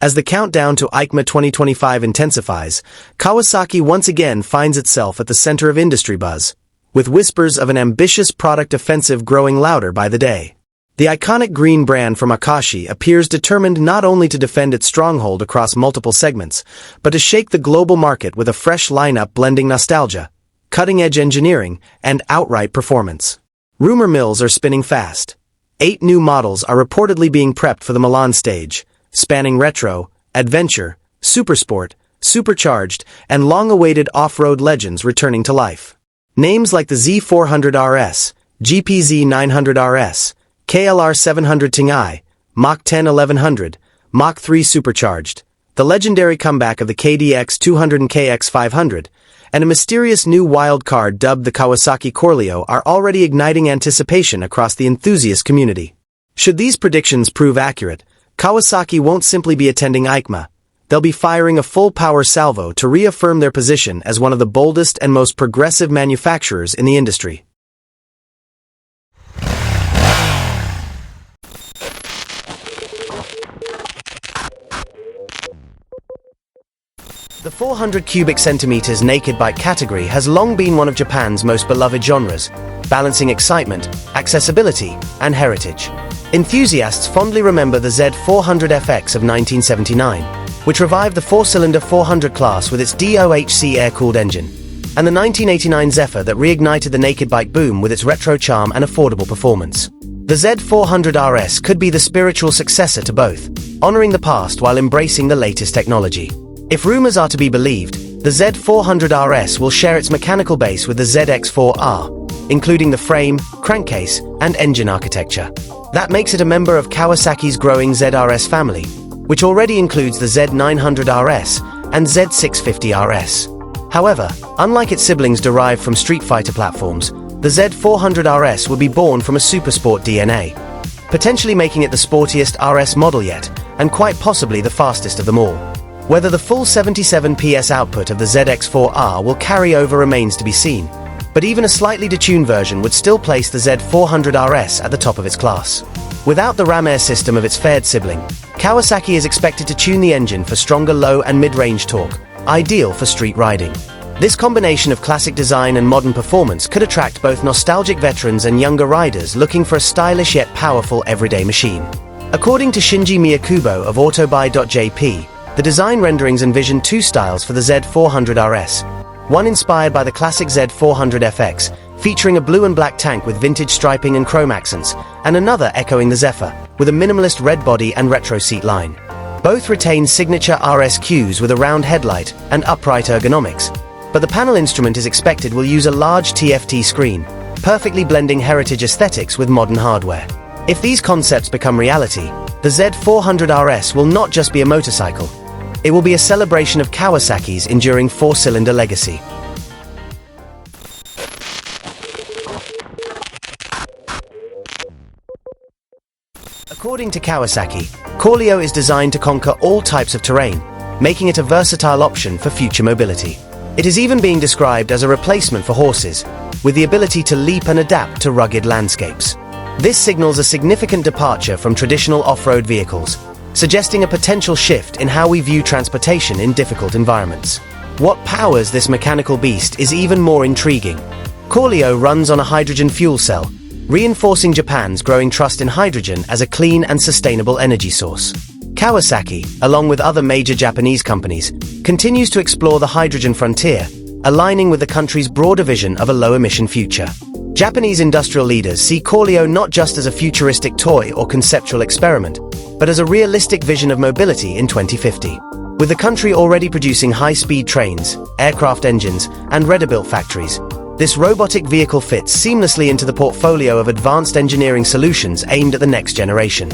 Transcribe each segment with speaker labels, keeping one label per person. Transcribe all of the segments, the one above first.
Speaker 1: As the countdown to Eicma 2025 intensifies, Kawasaki once again finds itself at the center of industry buzz, with whispers of an ambitious product offensive growing louder by the day. The iconic green brand from Akashi appears determined not only to defend its stronghold across multiple segments, but to shake the global market with a fresh lineup blending nostalgia, cutting-edge engineering, and outright performance. Rumor mills are spinning fast. 8 new models are reportedly being prepped for the Milan stage, spanning retro, adventure, supersport, supercharged, and long-awaited off-road legends returning to life. Names like the Z400RS, GPZ900RS, KLR 700 Ting-I, Mach 10 1100, Mach 3 supercharged, the legendary comeback of the KDX 200 and KX 500, and a mysterious new wild card dubbed the Kawasaki Corleo are already igniting anticipation across the enthusiast community. Should these predictions prove accurate, Kawasaki won't simply be attending Eicma. They'll be firing a full-power salvo to reaffirm their position as one of the boldest and most progressive manufacturers in the industry. The 400 cubic centimeters naked bike category has long been one of Japan's most beloved genres, balancing excitement, accessibility, and heritage. Enthusiasts fondly remember the Z400FX of 1979, which revived the 4-cylinder 400 class with its DOHC air-cooled engine, and the 1989 Zephyr that reignited the naked bike boom with its retro charm and affordable performance. The Z400RS could be the spiritual successor to both, honoring the past while embracing the latest technology. If rumors are to be believed, the Z400RS will share its mechanical base with the ZX4R, including the frame, crankcase, and engine architecture. That makes it a member of Kawasaki's growing ZRS family, which already includes the Z900RS and Z650RS. However, unlike its siblings derived from Street Fighter platforms, the Z400RS will be born from a supersport DNA, potentially making it the sportiest RS model yet, and quite possibly the fastest of them all. Whether the full 77 PS output of the ZX4R will carry over remains to be seen, but even a slightly detuned version would still place the Z400RS at the top of its class. Without the ram air system of its fared sibling, Kawasaki is expected to tune the engine for stronger low and mid-range torque, ideal for street riding. This combination of classic design and modern performance could attract both nostalgic veterans and younger riders looking for a stylish yet powerful everyday machine. According to Shinji Miyakubo of Autobuy.jp, the design renderings envision 2 styles for the Z400RS, one inspired by the classic Z400FX, featuring a blue and black tank with vintage striping and chrome accents, and another echoing the Zephyr, with a minimalist red body and retro seat line. Both retain signature RS cues with a round headlight and upright ergonomics, but the panel instrument is expected will use a large TFT screen, perfectly blending heritage aesthetics with modern hardware. If these concepts become reality, the Z400RS will not just be a motorcycle. It will be a celebration of Kawasaki's enduring 4-cylinder legacy. According to Kawasaki, Corleo is designed to conquer all types of terrain, making it a versatile option for future mobility. It is even being described as a replacement for horses, with the ability to leap and adapt to rugged landscapes. This signals a significant departure from traditional off-road vehicles, suggesting a potential shift in how we view transportation in difficult environments. What powers this mechanical beast is even more intriguing. Corleo runs on a hydrogen fuel cell, reinforcing Japan's growing trust in hydrogen as a clean and sustainable energy source. Kawasaki, along with other major Japanese companies, continues to explore the hydrogen frontier, aligning with the country's broader vision of a low-emission future. Japanese industrial leaders see Corleo not just as a futuristic toy or conceptual experiment, but as a realistic vision of mobility in 2050. With the country already producing high-speed trains, aircraft engines, and ready-built factories, this robotic vehicle fits seamlessly into the portfolio of advanced engineering solutions aimed at the next generation.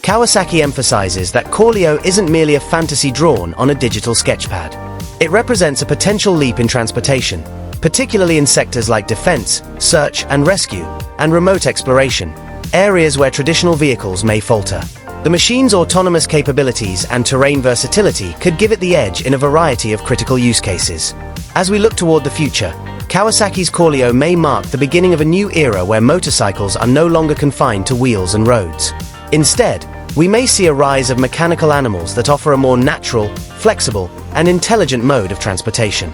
Speaker 1: Kawasaki emphasizes that Corleo isn't merely a fantasy drawn on a digital sketchpad. It represents a potential leap in transportation, particularly in sectors like defense, search and rescue, and remote exploration, areas where traditional vehicles may falter. The machine's autonomous capabilities and terrain versatility could give it the edge in a variety of critical use cases. As we look toward the future, Kawasaki's Corleo may mark the beginning of a new era where motorcycles are no longer confined to wheels and roads. Instead, we may see a rise of mechanical animals that offer a more natural, flexible, and intelligent mode of transportation.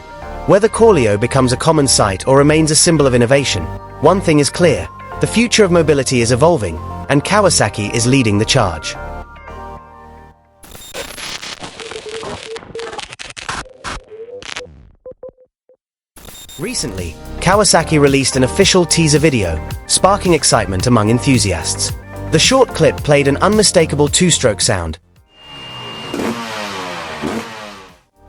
Speaker 1: Whether corleo becomes a common sight or remains a symbol of innovation, one thing is clear: the future of mobility is evolving, and Kawasaki is leading the charge. Recently, Kawasaki released an official teaser video, sparking excitement among enthusiasts. The short clip played an unmistakable two-stroke sound,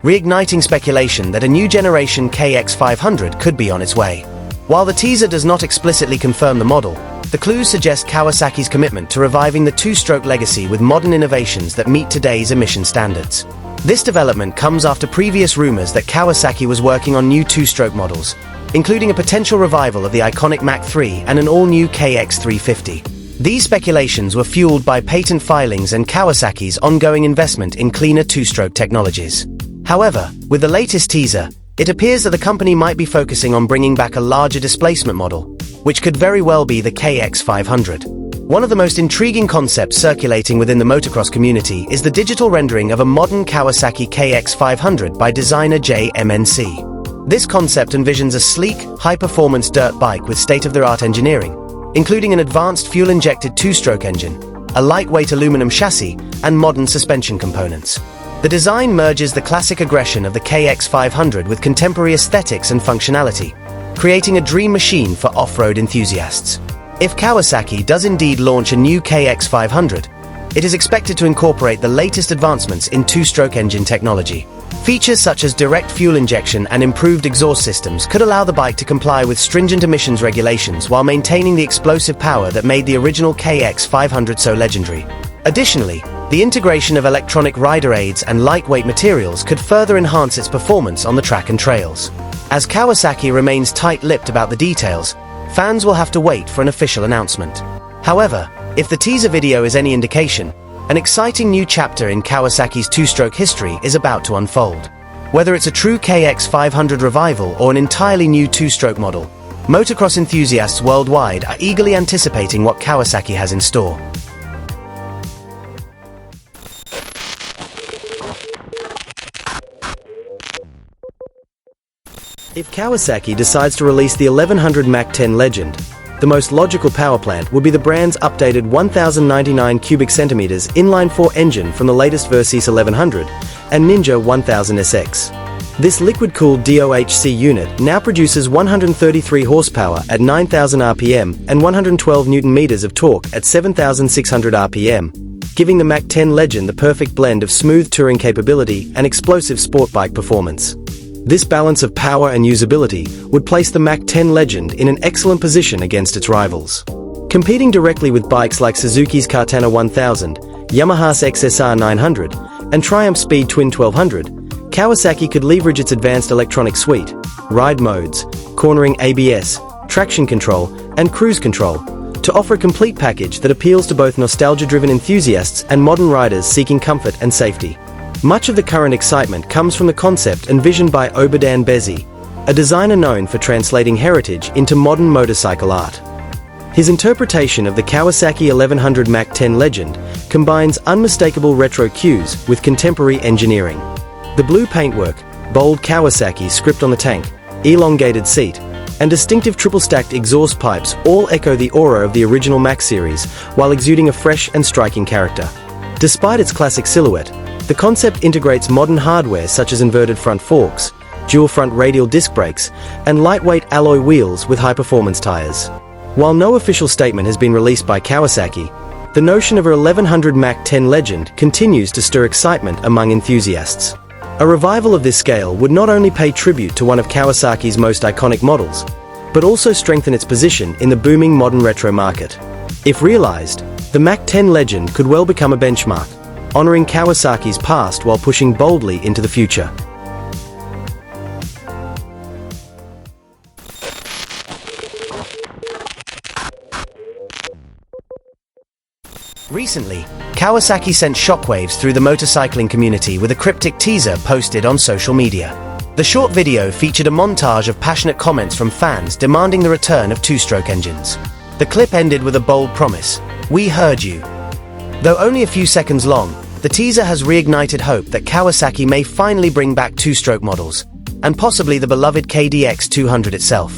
Speaker 1: reigniting speculation that a new generation KX500 could be on its way. While the teaser does not explicitly confirm the model, the clues suggest Kawasaki's commitment to reviving the two-stroke legacy with modern innovations that meet today's emission standards. This development comes after previous rumors that Kawasaki was working on new two-stroke models, including a potential revival of the iconic Mach 3 and an all-new KX350. These speculations were fueled by patent filings and Kawasaki's ongoing investment in cleaner two-stroke technologies. However, with the latest teaser, it appears that the company might be focusing on bringing back a larger displacement model, which could very well be the KX500. One of the most intriguing concepts circulating within the motocross community is the digital rendering of a modern Kawasaki KX500 by designer JMNC. This concept envisions a sleek, high-performance dirt bike with state-of-the-art engineering, including an advanced fuel-injected two-stroke engine, a lightweight aluminum chassis, and modern suspension components. The design merges the classic aggression of the KX500 with contemporary aesthetics and functionality, creating a dream machine for off-road enthusiasts. If Kawasaki does indeed launch a new KX500, it is expected to incorporate the latest advancements in two-stroke engine technology. Features such as direct fuel injection and improved exhaust systems could allow the bike to comply with stringent emissions regulations while maintaining the explosive power that made the original KX500 so legendary. Additionally, the integration of electronic rider aids and lightweight materials could further enhance its performance on the track and trails. As Kawasaki remains tight-lipped about the details, fans will have to wait for an official announcement. However, if the teaser video is any indication, an exciting new chapter in Kawasaki's two-stroke history is about to unfold. Whether it's a true KX500 revival or an entirely new two-stroke model, motocross enthusiasts worldwide are eagerly anticipating what Kawasaki has in store. If Kawasaki decides to release the 1100 Mach 10 Legend, the most logical power plant would be the brand's updated 1099 cubic centimeters inline-4 engine from the latest Versys 1100 and Ninja 1000 SX. This liquid-cooled DOHC unit now produces 133 horsepower at 9,000 RPM and 112 Nm of torque at 7,600 RPM, giving the Mach 10 Legend the perfect blend of smooth touring capability and explosive sport bike performance. This balance of power and usability would place the Mach 10 Legend in an excellent position against its rivals. Competing directly with bikes like Suzuki's Kartana 1000, Yamaha's XSR 900, and Triumph's Speed Twin 1200, Kawasaki could leverage its advanced electronic suite, ride modes, cornering ABS, traction control, and cruise control, to offer a complete package that appeals to both nostalgia-driven enthusiasts and modern riders seeking comfort and safety. Much of the current excitement comes from the concept envisioned by Oberdan Bezi, a designer known for translating heritage into modern motorcycle art. His interpretation of the Kawasaki 1100 Mach 10 Legend combines unmistakable retro cues with contemporary engineering. The blue paintwork, bold Kawasaki script on the tank, elongated seat, and distinctive triple-stacked exhaust pipes all echo the aura of the original Mach series while exuding a fresh and striking character. Despite its classic silhouette, the concept integrates modern hardware such as inverted front forks, dual-front radial disc brakes, and lightweight alloy wheels with high-performance tires. While no official statement has been released by Kawasaki, the notion of a 1100 Mach 10 Legend continues to stir excitement among enthusiasts. A revival of this scale would not only pay tribute to one of Kawasaki's most iconic models, but also strengthen its position in the booming modern retro market. If realized, the Mach 10 Legend could well become a benchmark, honoring Kawasaki's past while pushing boldly into the future. Recently, Kawasaki sent shockwaves through the motorcycling community with a cryptic teaser posted on social media. The short video featured a montage of passionate comments from fans demanding the return of two-stroke engines. The clip ended with a bold promise: "We heard you." Though only a few seconds long, the teaser has reignited hope that Kawasaki may finally bring back two-stroke models, and possibly the beloved KDX 200 itself.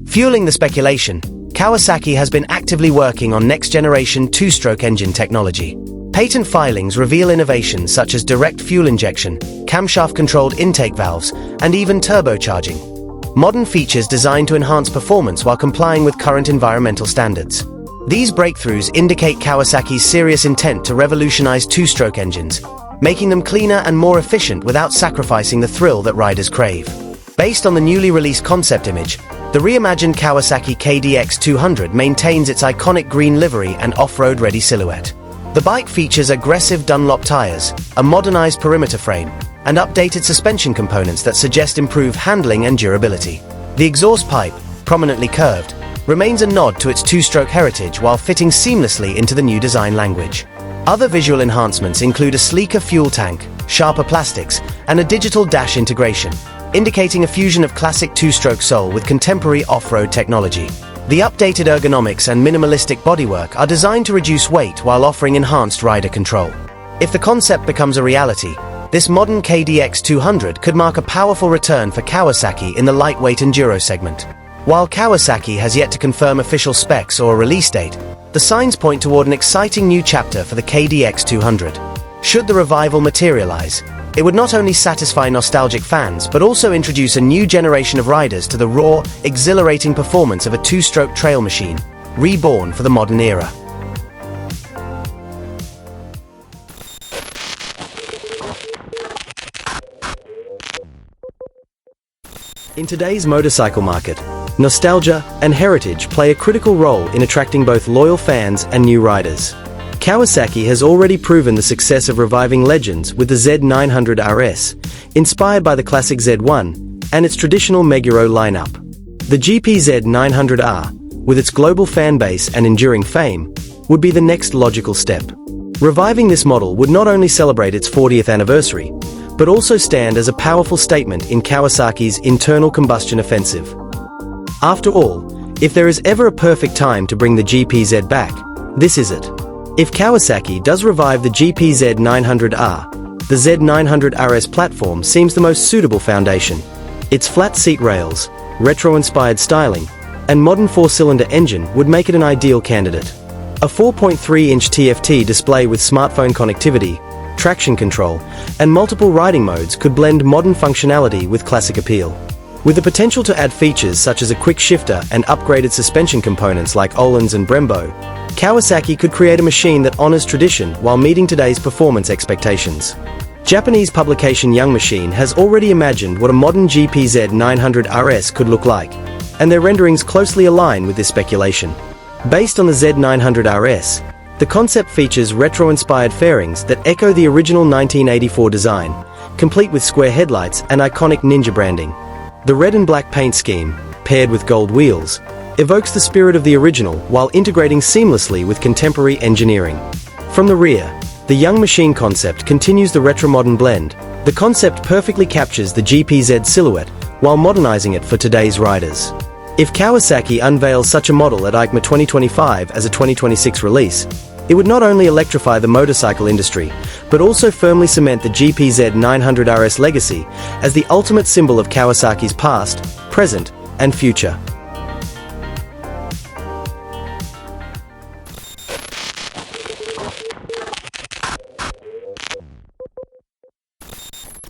Speaker 1: Fueling the speculation, Kawasaki has been actively working on next-generation two-stroke engine technology. Patent filings reveal innovations such as direct fuel injection, camshaft-controlled intake valves, and even turbocharging. Modern features designed to enhance performance while complying with current environmental standards. These breakthroughs indicate Kawasaki's serious intent to revolutionize two-stroke engines, making them cleaner and more efficient without sacrificing the thrill that riders crave. Based on the newly released concept image, the reimagined Kawasaki KDX 200 maintains its iconic green livery and off-road ready silhouette. The bike features aggressive Dunlop tires, a modernized perimeter frame, and updated suspension components that suggest improved handling and durability. The exhaust pipe, prominently curved, remains a nod to its two-stroke heritage while fitting seamlessly into the new design language. Other visual enhancements include a sleeker fuel tank, sharper plastics, and a digital dash integration, indicating a fusion of classic two-stroke soul with contemporary off-road technology. The updated ergonomics and minimalistic bodywork are designed to reduce weight while offering enhanced rider control. If the concept becomes a reality, this modern KDX 200 could mark a powerful return for Kawasaki in the lightweight enduro segment. While Kawasaki has yet to confirm official specs or a release date, the signs point toward an exciting new chapter for the KDX 200. Should the revival materialize, it would not only satisfy nostalgic fans but also introduce a new generation of riders to the raw, exhilarating performance of a two-stroke trail machine, reborn for the modern era. In today's motorcycle market, nostalgia and heritage play a critical role in attracting both loyal fans and new riders. Kawasaki has already proven the success of reviving legends with the Z900 RS, inspired by the classic Z1, and its traditional Meguro lineup. The GP Z900R, with its global fan base and enduring fame, would be the next logical step. Reviving this model would not only celebrate its 40th anniversary, but also stand as a powerful statement in Kawasaki's internal combustion offensive. After all, if there is ever a perfect time to bring the GPZ back, this is it. If Kawasaki does revive the GP Z900R, the Z900 RS platform seems the most suitable foundation. Its flat seat rails, retro-inspired styling, and modern four-cylinder engine would make it an ideal candidate. A 4.3-inch TFT display with smartphone connectivity, traction control, and multiple riding modes could blend modern functionality with classic appeal. With the potential to add features such as a quick shifter and upgraded suspension components like Öhlins and Brembo, Kawasaki could create a machine that honors tradition while meeting today's performance expectations. Japanese publication Young Machine has already imagined what a modern GPZ 900 RS could look like, and their renderings closely align with this speculation. Based on the Z900 RS, the concept features retro-inspired fairings that echo the original 1984 design, complete with square headlights and iconic Ninja branding. The red and black paint scheme, paired with gold wheels, evokes the spirit of the original while integrating seamlessly with contemporary engineering. From the rear, the Young Machine concept continues the retro-modern blend. The concept perfectly captures the GPZ silhouette while modernizing it for today's riders. If Kawasaki unveils such a model at Eicma 2025 as a 2026 release, it would not only electrify the motorcycle industry, but also firmly cement the GPZ 900 RS legacy as the ultimate symbol of Kawasaki's past, present, and future.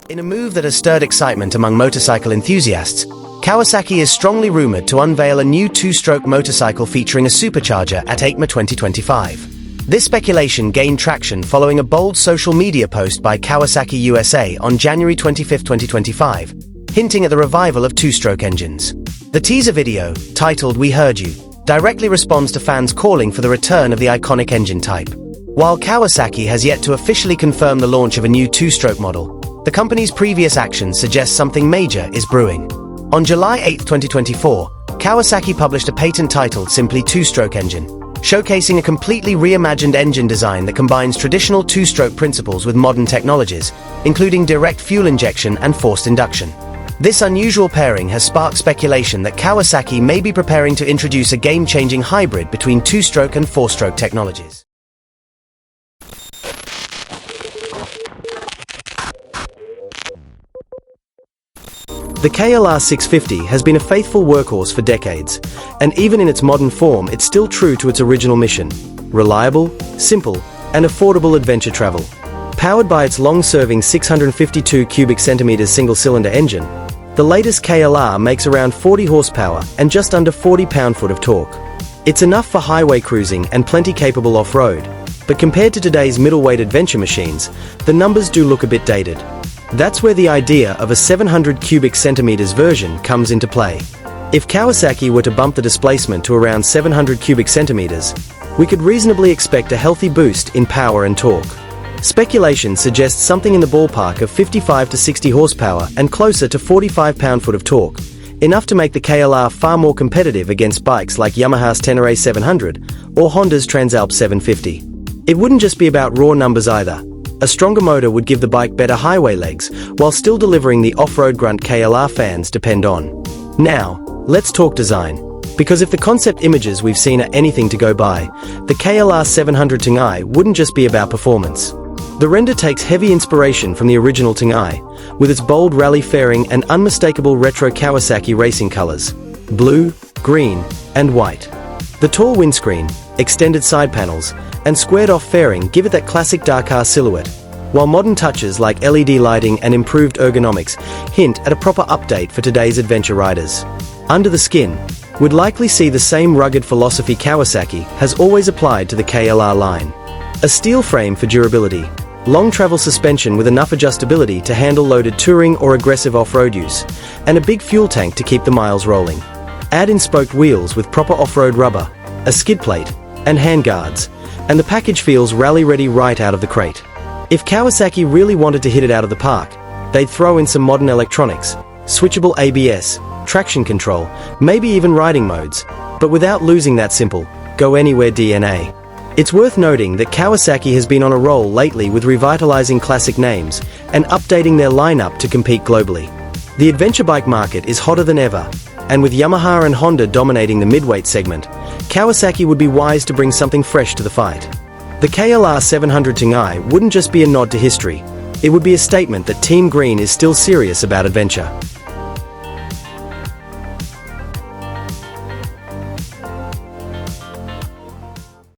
Speaker 1: In a move that has stirred excitement among motorcycle enthusiasts, Kawasaki is strongly rumored to unveil a new two-stroke motorcycle featuring a supercharger at Eicma 2025. This speculation gained traction following a bold social media post by Kawasaki USA on January 25, 2025, hinting at the revival of two-stroke engines. The teaser video, titled "We Heard You," directly responds to fans calling for the return of the iconic engine type. While Kawasaki has yet to officially confirm the launch of a new two-stroke model, the company's previous actions suggest something major is brewing. On July 8, 2024, Kawasaki published a patent titled simply Two-Stroke Engine, showcasing a completely reimagined engine design that combines traditional two-stroke principles with modern technologies, including direct fuel injection and forced induction. This unusual pairing has sparked speculation that Kawasaki may be preparing to introduce a game-changing hybrid between two-stroke and four-stroke technologies. The KLR 650 has been a faithful workhorse for decades, and even in its modern form it's still true to its original mission: reliable, simple, and affordable adventure travel. Powered by its long-serving 652 cubic centimeters single-cylinder engine, the latest KLR makes around 40 horsepower and just under 40 pound-foot of torque. It's enough for highway cruising and plenty capable off-road, but compared to today's middleweight adventure machines, the numbers do look a bit dated. That's where the idea of a 700 cubic centimeters version comes into play. If Kawasaki were to bump the displacement to around 700 cubic centimeters, we could reasonably expect a healthy boost in power and torque. Speculation suggests something in the ballpark of 55 to 60 horsepower and closer to 45 pound-foot of torque, enough to make the KLR far more competitive against bikes like Yamaha's Tenere 700 or Honda's Transalp 750. It wouldn't just be about raw numbers either. A stronger motor would give the bike better highway legs, while still delivering the off-road grunt KLR fans depend on. Now, let's talk design. Because if the concept images we've seen are anything to go by, the KLR 700 Tengai wouldn't just be about performance. The render takes heavy inspiration from the original Tengai, with its bold rally fairing and unmistakable retro Kawasaki racing colors: blue, green, and white. The tall windscreen, extended side panels, and squared-off fairing give it that classic dark-car silhouette, while modern touches like LED lighting and improved ergonomics hint at a proper update for today's adventure riders. Under the skin, we'd likely see the same rugged philosophy Kawasaki has always applied to the KLR line. A steel frame for durability, long travel suspension with enough adjustability to handle loaded touring or aggressive off-road use, and a big fuel tank to keep the miles rolling. Add in spoked wheels with proper off-road rubber, a skid plate, and handguards, and the package feels rally-ready right out of the crate. If Kawasaki really wanted to hit it out of the park, they'd throw in some modern electronics, switchable ABS, traction control, maybe even riding modes, but without losing that simple, go-anywhere DNA. It's worth noting that Kawasaki has been on a roll lately with revitalizing classic names and updating their lineup to compete globally. The adventure bike market is hotter than ever, and with Yamaha and Honda dominating the midweight segment, Kawasaki would be wise to bring something fresh to the fight. The KLR 700 Tengai wouldn't just be a nod to history, it would be a statement that Team Green is still serious about adventure.